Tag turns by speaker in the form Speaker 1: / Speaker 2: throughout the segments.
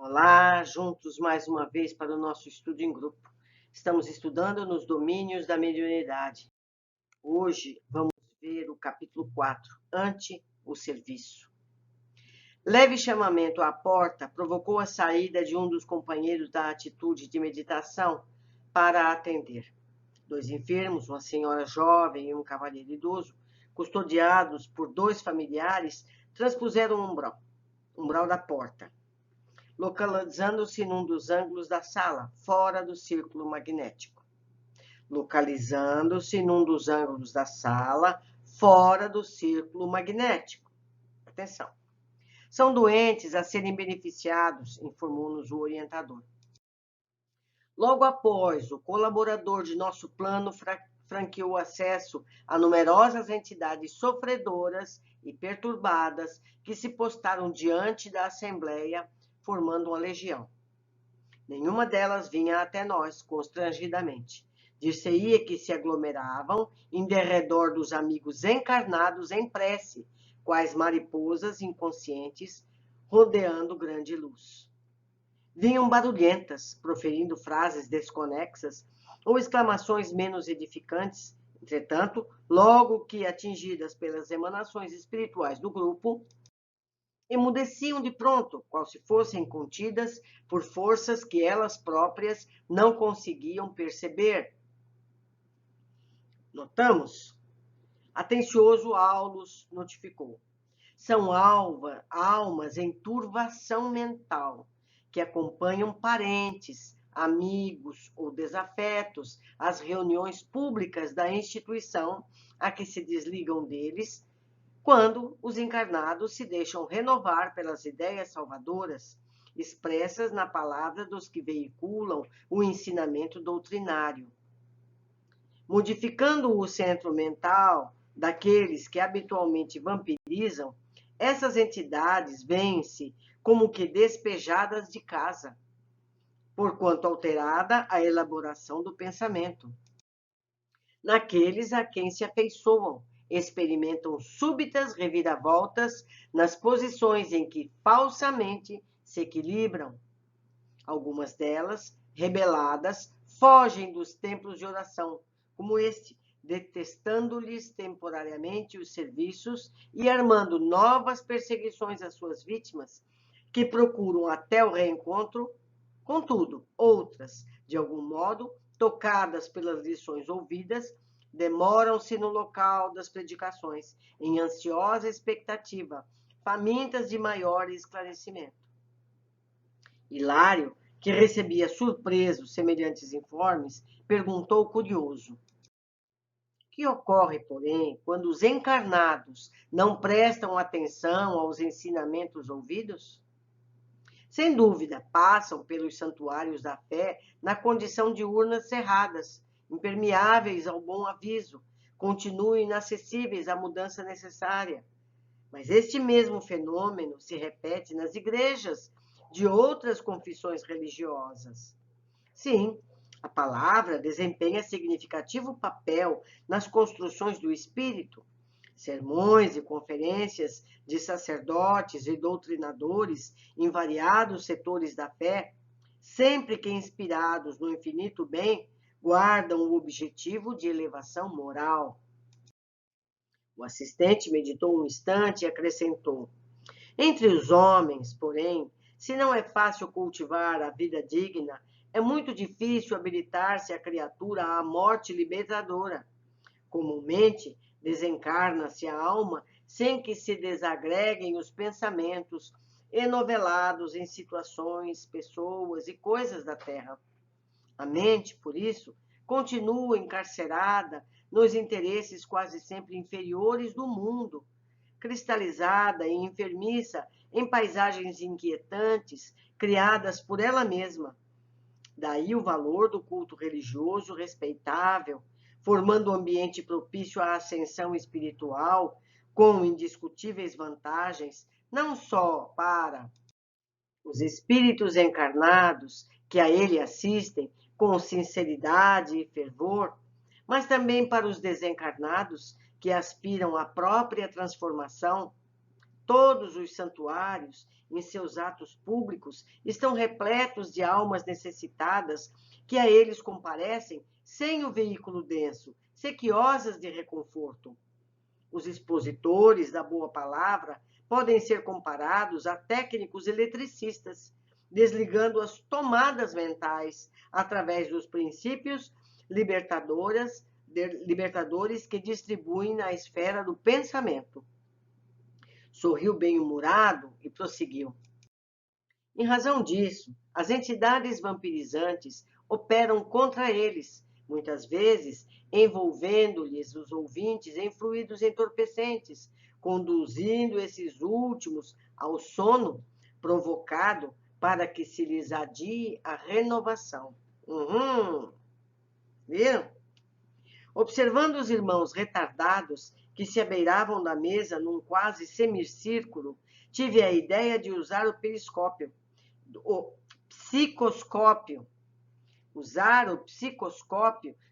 Speaker 1: Olá, juntos mais uma vez para o nosso estudo em grupo. Estamos estudando nos domínios da mediunidade. Hoje vamos ver o capítulo 4, ante o serviço. Leve chamamento à porta provocou a saída de um dos companheiros da atitude de meditação para atender. 2 enfermos, uma senhora jovem e um cavalheiro idoso, custodiados por 2 familiares, transpuseram o umbral da porta, localizando-se num dos ângulos da sala, fora do círculo magnético. Localizando-se num dos ângulos da sala, fora do círculo magnético. Atenção. São doentes a serem beneficiados, informou-nos o orientador. Logo após, o colaborador de nosso plano franqueou acesso a numerosas entidades sofredoras e perturbadas que se postaram diante da Assembleia, formando uma legião. Nenhuma delas vinha até nós, constrangidamente. Dir-se-ia que se aglomeravam em derredor dos amigos encarnados em prece, quais mariposas inconscientes, rodeando grande luz. Vinham barulhentas, proferindo frases desconexas ou exclamações menos edificantes. Entretanto, logo que atingidas pelas emanações espirituais do grupo, emudeciam de pronto, qual se fossem contidas por forças que elas próprias não conseguiam perceber. Notamos? Atencioso Aulus notificou. São almas em turvação mental, que acompanham parentes, amigos ou desafetos às reuniões públicas da instituição a que se desligam deles, quando os encarnados se deixam renovar pelas ideias salvadoras, expressas na palavra dos que veiculam o ensinamento doutrinário. Modificando o centro mental daqueles que habitualmente vampirizam, essas entidades vêm-se como que despejadas de casa, porquanto alterada a elaboração do pensamento. Naqueles a quem se afeiçoam, experimentam súbitas reviravoltas nas posições em que falsamente se equilibram. Algumas delas, rebeladas, fogem dos templos de oração, como este, detestando-lhes temporariamente os serviços e armando novas perseguições às suas vítimas, que procuram até o reencontro. Contudo, outras, de algum modo, tocadas pelas lições ouvidas, demoram-se no local das predicações, em ansiosa expectativa, famintas de maior esclarecimento. Hilário, que recebia surpreso semelhantes informes, perguntou curioso: que ocorre, porém, quando os encarnados não prestam atenção aos ensinamentos ouvidos? Sem dúvida, passam pelos santuários da fé na condição de urnas cerradas, impermeáveis ao bom aviso, continuam inacessíveis à mudança necessária. Mas este mesmo fenômeno se repete nas igrejas de outras confissões religiosas. Sim, a palavra desempenha significativo papel nas construções do espírito. Sermões e conferências de sacerdotes e doutrinadores em variados setores da fé, sempre que inspirados no infinito bem, guardam o objetivo de elevação moral. O assistente meditou um instante e acrescentou: entre os homens, porém, se não é fácil cultivar a vida digna, é muito difícil habilitar-se a criatura à morte libertadora. Comumente, desencarna-se a alma sem que se desagreguem os pensamentos enovelados em situações, pessoas e coisas da terra. A mente, por isso, continua encarcerada nos interesses quase sempre inferiores do mundo, cristalizada e enfermiça em paisagens inquietantes criadas por ela mesma. Daí o valor do culto religioso respeitável, formando um ambiente propício à ascensão espiritual, com indiscutíveis vantagens, não só para os espíritos encarnados que a ele assistem com sinceridade e fervor, mas também para os desencarnados que aspiram à própria transformação. todos os santuários, em seus atos públicos, estão repletos de almas necessitadas que a eles comparecem sem o veículo denso, sequiosas de reconforto. Os expositores da boa palavra podem ser comparados a técnicos eletricistas, desligando as tomadas mentais através dos princípios libertadores que distribuem na esfera do pensamento. Sorriu bem-humorado e prosseguiu. Em razão disso, as entidades vampirizantes operam contra eles, muitas vezes envolvendo-lhes os ouvintes em fluidos entorpecentes, conduzindo esses últimos ao sono provocado para que se lhes adie a renovação. Viram? Observando os irmãos retardados que se abeiravam da mesa num quase semicírculo, tive a ideia de usar o psicoscópio,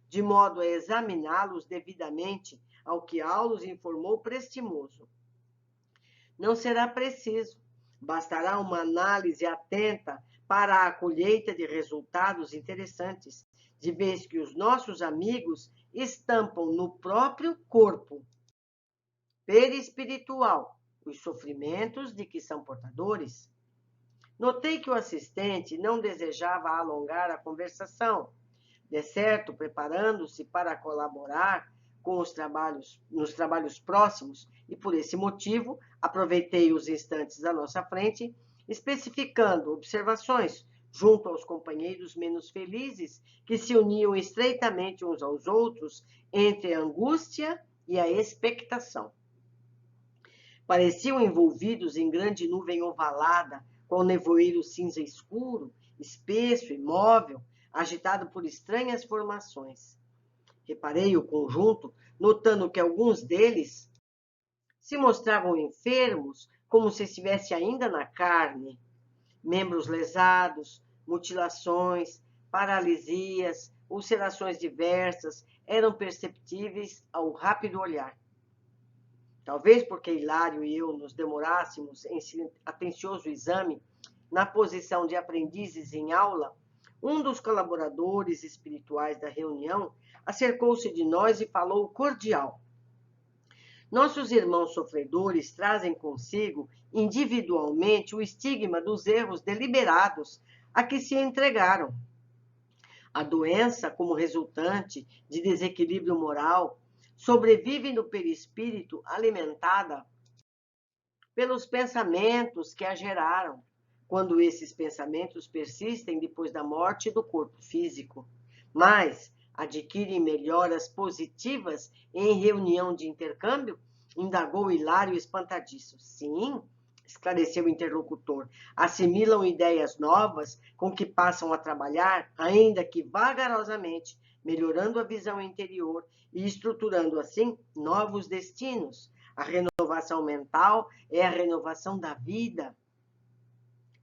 Speaker 1: de modo a examiná-los devidamente, ao que Aulus informou prestimoso. Não será preciso, bastará uma análise atenta para a colheita de resultados interessantes, de vez que os nossos amigos estampam no próprio corpo perispiritual os sofrimentos de que são portadores. Notei que o assistente não desejava alongar a conversação, de certo preparando-se para colaborar com nos trabalhos próximos, e por esse motivo aproveitei os instantes à nossa frente, especificando observações junto aos companheiros menos felizes que se uniam estreitamente uns aos outros entre a angústia e a expectação. Pareciam envolvidos em grande nuvem ovalada, com nevoeiro cinza escuro, espesso, imóvel, agitado por estranhas formações. Reparei o conjunto, notando que alguns deles se mostravam enfermos, como se estivesse ainda na carne. Membros lesados, mutilações, paralisias, ulcerações diversas eram perceptíveis ao rápido olhar. Talvez porque Hilário e eu nos demorássemos em atencioso exame, na posição de aprendizes em aula, um dos colaboradores espirituais da reunião acercou-se de nós e falou cordial. Nossos irmãos sofredores trazem consigo, individualmente, o estigma dos erros deliberados a que se entregaram. A doença, como resultante de desequilíbrio moral, sobrevive no perispírito alimentada pelos pensamentos que a geraram, quando esses pensamentos persistem depois da morte do corpo físico, mas adquirem melhoras positivas em reunião de intercâmbio? Indagou Hilário espantadiço. Sim, esclareceu o interlocutor, assimilam ideias novas com que passam a trabalhar, ainda que vagarosamente, melhorando a visão interior e estruturando assim novos destinos. A renovação mental é a renovação da vida.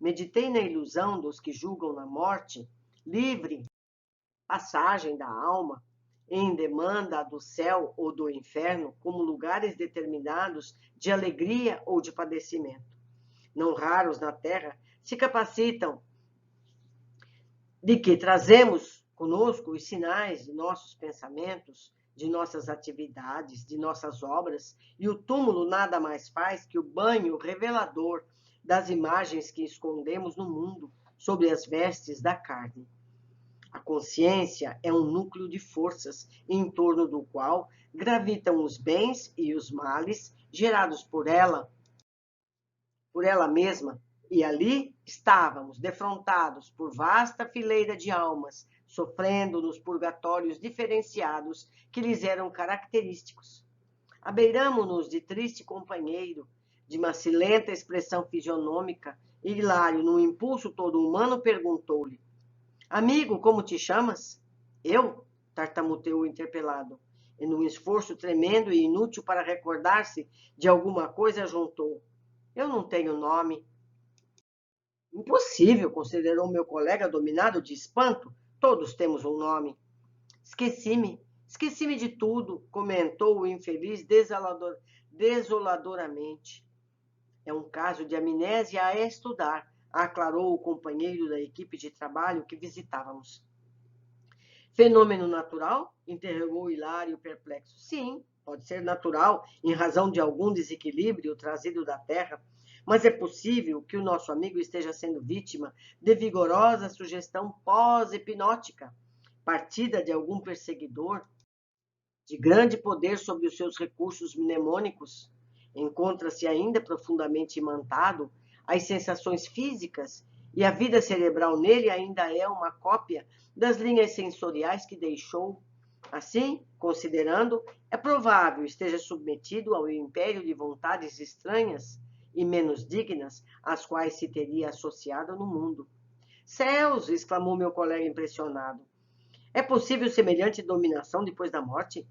Speaker 1: Meditei na ilusão dos que julgam na morte livre passagem da alma em demanda do céu ou do inferno como lugares determinados de alegria ou de padecimento. Não raros na terra se capacitam de que trazemos conosco os sinais de nossos pensamentos, de nossas atividades, de nossas obras, e o túmulo nada mais faz que o banho revelador das imagens que escondemos no mundo sob as vestes da carne. A consciência é um núcleo de forças em torno do qual gravitam os bens e os males gerados por ela mesma, e ali estávamos defrontados por vasta fileira de almas, sofrendo nos purgatórios diferenciados que lhes eram característicos. Abeiramo-nos de triste companheiro, de macilenta expressão fisionômica, e Hilário, num impulso todo humano, perguntou-lhe: Amigo, como te chamas? Eu? Tartamuteou o interpelado, e num esforço tremendo e inútil para recordar-se de alguma coisa, juntou: Eu não tenho nome. Impossível, considerou meu colega dominado de espanto. Todos temos um nome. Esqueci-me de tudo, comentou o infeliz desoladoramente. É um caso de amnésia a estudar, aclarou o companheiro da equipe de trabalho que visitávamos. Fenômeno natural? Interrogou Hilário perplexo. Sim, pode ser natural, em razão de algum desequilíbrio trazido da Terra, mas é possível que o nosso amigo esteja sendo vítima de vigorosa sugestão pós-hipnótica, partida de algum perseguidor de grande poder sobre os seus recursos mnemônicos. Encontra-se ainda profundamente imantado às sensações físicas e a vida cerebral nele ainda é uma cópia das linhas sensoriais que deixou. Assim, considerando, é provável esteja submetido ao império de vontades estranhas e menos dignas às quais se teria associado no mundo. Céus! Exclamou meu colega impressionado. É possível semelhante dominação depois da morte?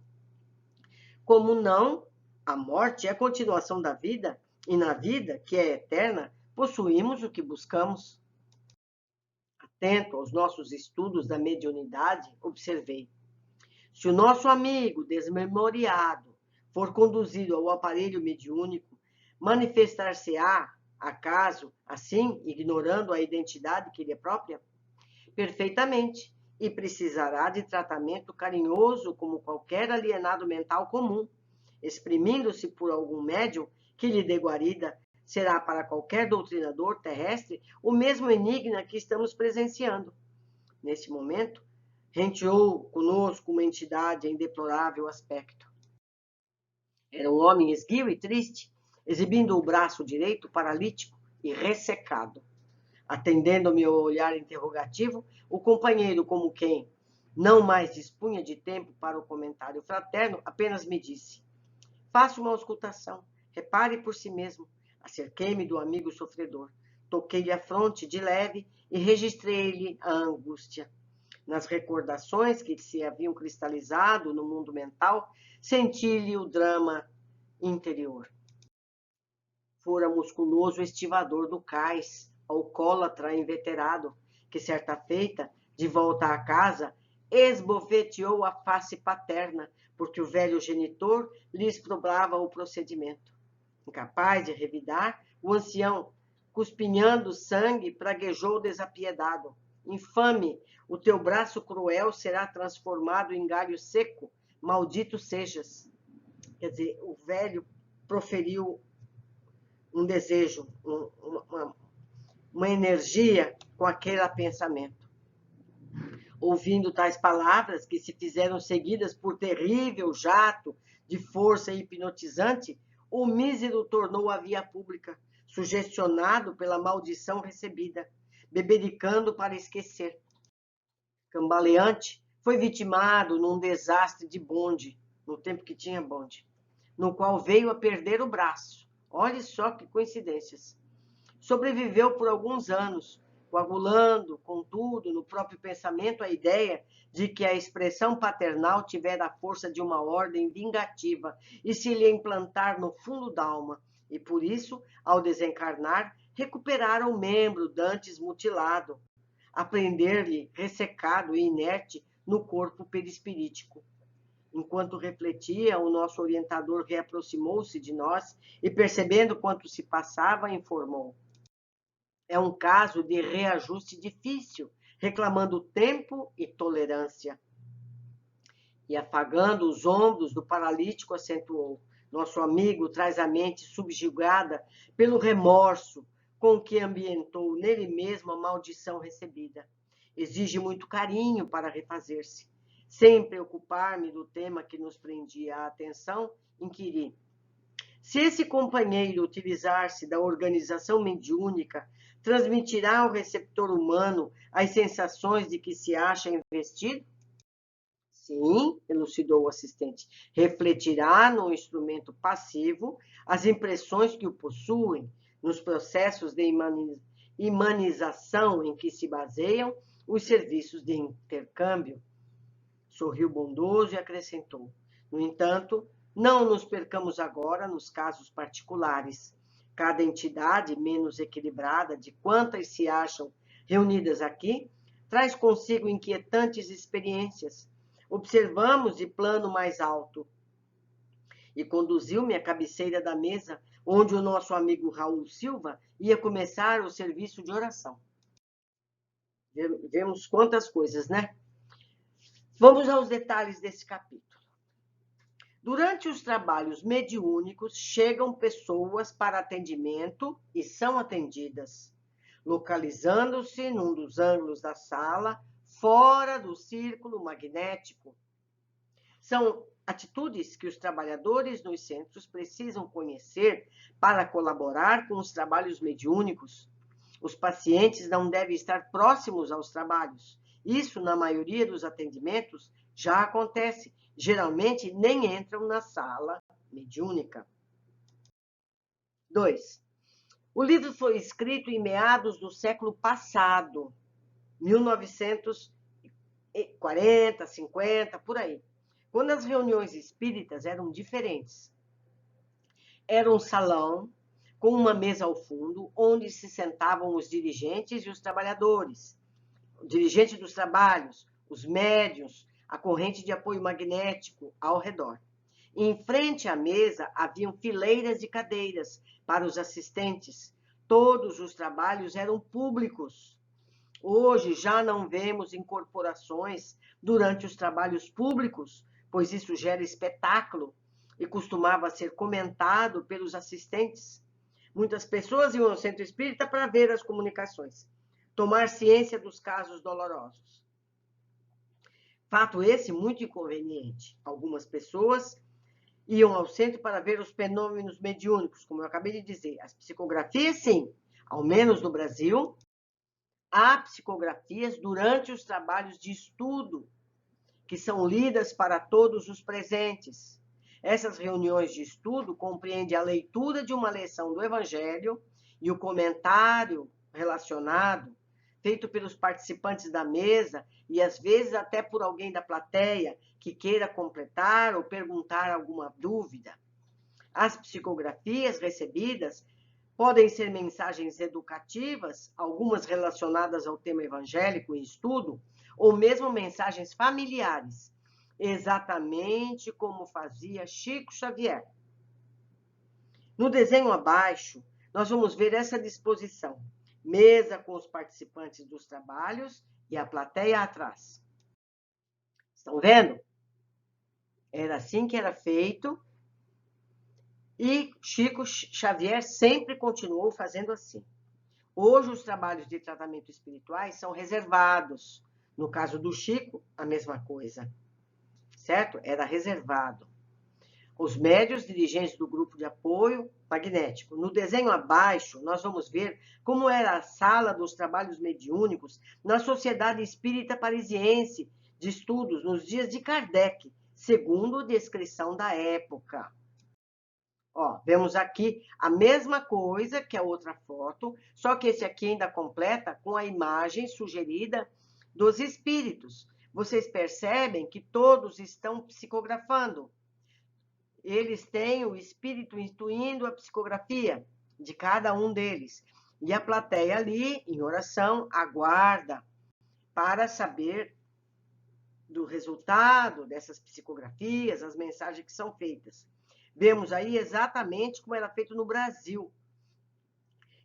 Speaker 1: Como não? A morte é a continuação da vida, e na vida, que é eterna, possuímos o que buscamos. Atento aos nossos estudos da mediunidade, observei. Se o nosso amigo desmemoriado for conduzido ao aparelho mediúnico, manifestar-se-á, acaso, assim, ignorando a identidade que lhe é própria? Perfeitamente, e precisará de tratamento carinhoso como qualquer alienado mental comum. Exprimindo-se por algum médium que lhe dê guarida, será para qualquer doutrinador terrestre o mesmo enigma que estamos presenciando. Nesse momento, renteou conosco uma entidade em deplorável aspecto. Era um homem esguio e triste, exibindo o braço direito paralítico e ressecado. Atendendo ao meu olhar interrogativo, o companheiro, como quem não mais dispunha de tempo para o comentário fraterno, apenas me disse: faça uma auscultação, repare por si mesmo. Acerquei-me do amigo sofredor, toquei-lhe a fronte de leve e registrei-lhe a angústia. Nas recordações que se haviam cristalizado no mundo mental, senti-lhe o drama interior. Fora musculoso estivador do cais, alcoólatra inveterado, que certa feita, de volta à casa, esbofeteou a face paterna, porque o velho genitor lhe exprobrava o procedimento. Incapaz de revidar, o ancião, cuspinhando sangue, praguejou desapiedado. Infame, o teu braço cruel será transformado em galho seco, maldito sejas. Quer dizer, o velho proferiu um desejo, uma energia com aquele pensamento. Ouvindo tais palavras, que se fizeram seguidas por terrível jato de força hipnotizante, o mísero tornou à via pública, sugestionado pela maldição recebida, bebericando para esquecer. Cambaleante, foi vitimado num desastre de bonde, no tempo que tinha bonde, no qual veio a perder o braço. Olhe só que coincidências. Sobreviveu por alguns anos, coagulando, contudo, no próprio pensamento a ideia de que a expressão paternal tivera a força de uma ordem vingativa e se lhe implantar no fundo da alma, e por isso, ao desencarnar, recuperara o membro dantes mutilado, a prender-lhe ressecado e inerte no corpo perispirítico. Enquanto refletia, o nosso orientador reaproximou-se de nós e, percebendo quanto se passava, informou: é um caso de reajuste difícil, reclamando tempo e tolerância. E, afagando os ombros do paralítico, acentuou: nosso amigo traz a mente subjugada pelo remorso com que ambientou nele mesmo a maldição recebida. Exige muito carinho para refazer-se. Sem preocupar-me do tema que nos prendia a atenção, inquiri: se esse companheiro utilizar-se da organização mediúnica, transmitirá ao receptor humano as sensações de que se acha investido? Sim, elucidou o assistente, refletirá no instrumento passivo as impressões que o possuem, nos processos de imanização em que se baseiam os serviços de intercâmbio. Sorriu bondoso e acrescentou: no entanto, não nos percamos agora nos casos particulares. Cada entidade menos equilibrada de quantas se acham reunidas aqui traz consigo inquietantes experiências. Observamos de plano mais alto. E conduziu-me à cabeceira da mesa, onde o nosso amigo Raul Silva ia começar o serviço de oração. Vemos quantas coisas, né? Vamos aos detalhes desse capítulo. Durante os trabalhos mediúnicos, chegam pessoas para atendimento e são atendidas, localizando-se num dos ângulos da sala, fora do círculo magnético. São atitudes que os trabalhadores nos centros precisam conhecer para colaborar com os trabalhos mediúnicos. Os pacientes não devem estar próximos aos trabalhos. Isso, na maioria dos atendimentos, já acontece. Geralmente, nem entram na sala mediúnica. 2. O livro foi escrito em meados do século passado, 1940, 50, por aí, quando as reuniões espíritas eram diferentes. Era um salão com uma mesa ao fundo, onde se sentavam os dirigentes e os trabalhadores, o dirigente dos trabalhos, os médiuns, a corrente de apoio magnético ao redor. Em frente à mesa haviam fileiras de cadeiras para os assistentes. Todos os trabalhos eram públicos. Hoje já não vemos incorporações durante os trabalhos públicos, pois isso gera espetáculo e costumava ser comentado pelos assistentes. Muitas pessoas iam ao centro espírita para ver as comunicações, tomar ciência dos casos dolorosos. Fato esse muito inconveniente. Algumas pessoas iam ao centro para ver os fenômenos mediúnicos, como eu acabei de dizer. As psicografias, sim, ao menos no Brasil, há psicografias durante os trabalhos de estudo, que são lidas para todos os presentes. Essas reuniões de estudo compreendem a leitura de uma lição do Evangelho e o comentário relacionado, feito pelos participantes da mesa e às vezes até por alguém da plateia que queira completar ou perguntar alguma dúvida. As psicografias recebidas podem ser mensagens educativas, algumas relacionadas ao tema evangélico em estudo, ou mesmo mensagens familiares, exatamente como fazia Chico Xavier. No desenho abaixo, nós vamos ver essa disposição. Mesa com os participantes dos trabalhos e a plateia atrás. Estão vendo? Era assim que era feito e Chico Xavier sempre continuou fazendo assim. Hoje, os trabalhos de tratamento espirituais são reservados. No caso do Chico, a mesma coisa. Certo? Era reservado. Os médios dirigentes do grupo de apoio magnético. No desenho abaixo, nós vamos ver como era a sala dos trabalhos mediúnicos na Sociedade Espírita Parisiense de Estudos nos dias de Kardec, segundo a descrição da época. Ó, vemos aqui a mesma coisa que a outra foto, só que esse aqui ainda completa com a imagem sugerida dos espíritos. Vocês percebem que todos estão psicografando. Eles têm o espírito intuindo a psicografia de cada um deles. E a plateia ali, em oração, aguarda para saber do resultado dessas psicografias, as mensagens que são feitas. Vemos aí exatamente como era feito no Brasil.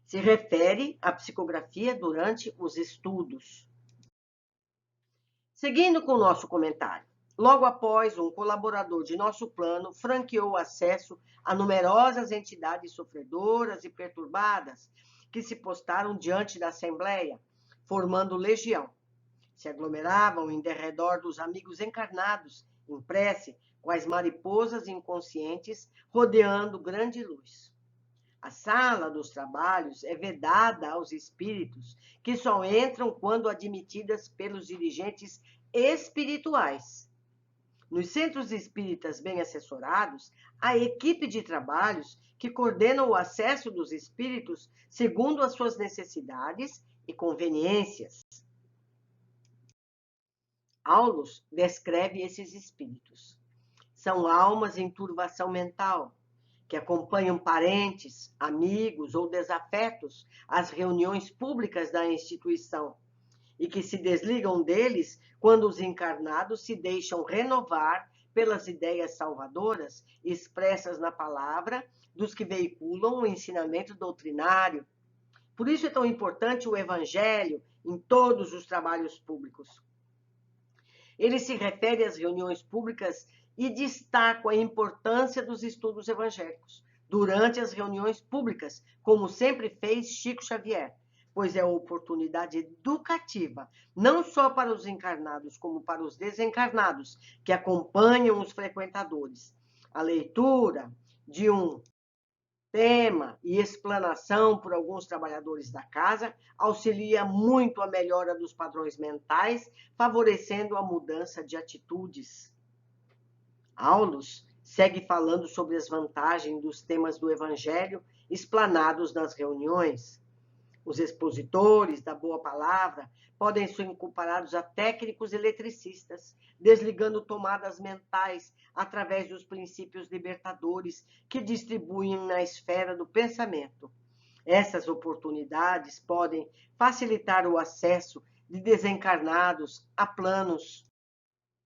Speaker 1: Se refere à psicografia durante os estudos. Seguindo com o nosso comentário. Logo após, um colaborador de nosso plano franqueou acesso a numerosas entidades sofredoras e perturbadas que se postaram diante da Assembleia, formando legião. Se aglomeravam em derredor dos amigos encarnados, em prece, com as mariposas inconscientes rodeando grande luz. A sala dos trabalhos é vedada aos espíritos, que só entram quando admitidas pelos dirigentes espirituais. Nos centros espíritas bem assessorados, há equipe de trabalhos que coordenam o acesso dos espíritos segundo as suas necessidades e conveniências. Aulus descreve esses espíritos. São almas em turvação mental, que acompanham parentes, amigos ou desafetos às reuniões públicas da instituição e que se desligam deles quando os encarnados se deixam renovar pelas ideias salvadoras expressas na palavra dos que veiculam o ensinamento doutrinário. Por isso é tão importante o Evangelho em todos os trabalhos públicos. Ele se refere às reuniões públicas e destaca a importância dos estudos evangélicos durante as reuniões públicas, como sempre fez Chico Xavier, pois é uma oportunidade educativa, não só para os encarnados, como para os desencarnados, que acompanham os frequentadores. A leitura de um tema e explanação por alguns trabalhadores da casa auxilia muito a melhora dos padrões mentais, favorecendo a mudança de atitudes. Aulus segue falando sobre as vantagens dos temas do Evangelho explanados nas reuniões. Os expositores da boa palavra podem ser comparados a técnicos eletricistas, desligando tomadas mentais através dos princípios libertadores que distribuem na esfera do pensamento. Essas oportunidades podem facilitar o acesso de desencarnados a planos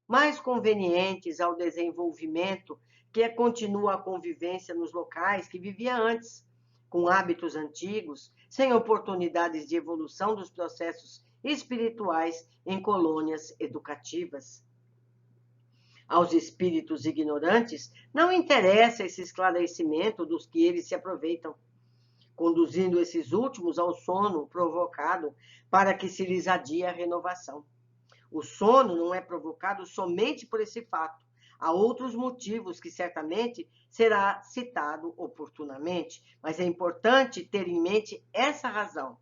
Speaker 1: mais convenientes ao desenvolvimento, que continua a convivência nos locais que vivia antes, com hábitos antigos, sem oportunidades de evolução dos processos espirituais em colônias educativas. Aos espíritos ignorantes não interessa esse esclarecimento dos que eles se aproveitam, conduzindo esses últimos ao sono provocado para que se lhes adie a renovação. O sono não é provocado somente por esse fato. Há outros motivos que certamente será citado oportunamente, mas é importante ter em mente essa razão.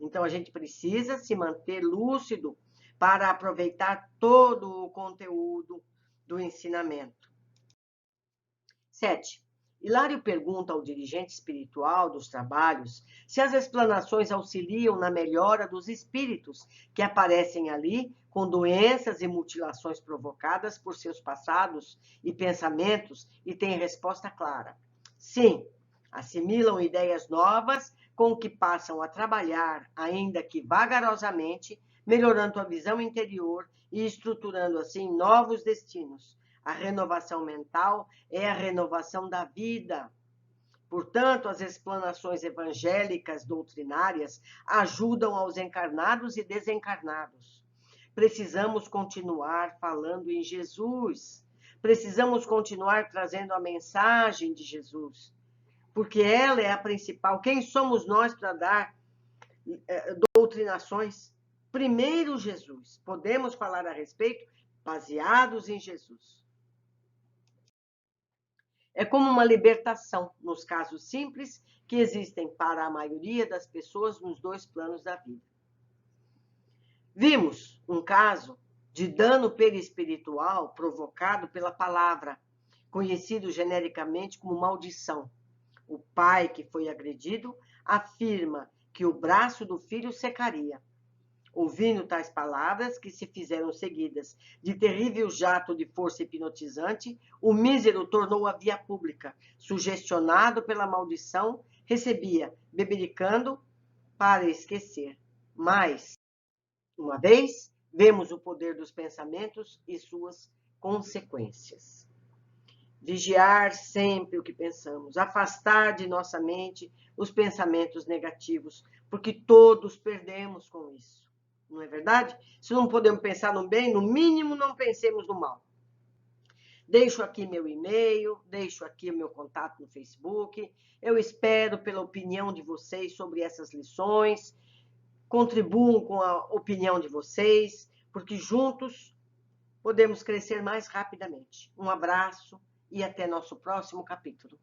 Speaker 1: Então, a gente precisa se manter lúcido para aproveitar todo o conteúdo do ensinamento. 7. Hilário pergunta ao dirigente espiritual dos trabalhos se as explanações auxiliam na melhora dos espíritos que aparecem ali com doenças e mutilações provocadas por seus passados e pensamentos, e tem resposta clara. Sim, assimilam ideias novas com que passam a trabalhar, ainda que vagarosamente, melhorando a visão interior e estruturando assim novos destinos. A renovação mental é a renovação da vida. Portanto, as explanações evangélicas doutrinárias ajudam aos encarnados e desencarnados. Precisamos continuar falando em Jesus. Precisamos continuar trazendo a mensagem de Jesus, porque ela é a principal. Quem somos nós para dar doutrinações? Primeiro, Jesus. Podemos falar a respeito baseados em Jesus. É como uma libertação, nos casos simples, que existem para a maioria das pessoas nos dois planos da vida. Vimos um caso de dano perispiritual provocado pela palavra, conhecido genericamente como maldição. O pai que foi agredido afirma que o braço do filho secaria. Ouvindo tais palavras, que se fizeram seguidas de terrível jato de força hipnotizante, o mísero tornou a via pública, sugestionado pela maldição, recebia, bebericando para esquecer. Mas, uma vez, vemos o poder dos pensamentos e suas consequências. Vigiar sempre o que pensamos, afastar de nossa mente os pensamentos negativos, porque todos perdemos com isso. Não é verdade? Se não podemos pensar no bem, no mínimo não pensemos no mal. Deixo aqui meu e-mail, deixo aqui o meu contato no Facebook. Eu espero pela opinião de vocês sobre essas lições. Contribuam com a opinião de vocês, porque juntos podemos crescer mais rapidamente. Um abraço e até nosso próximo capítulo.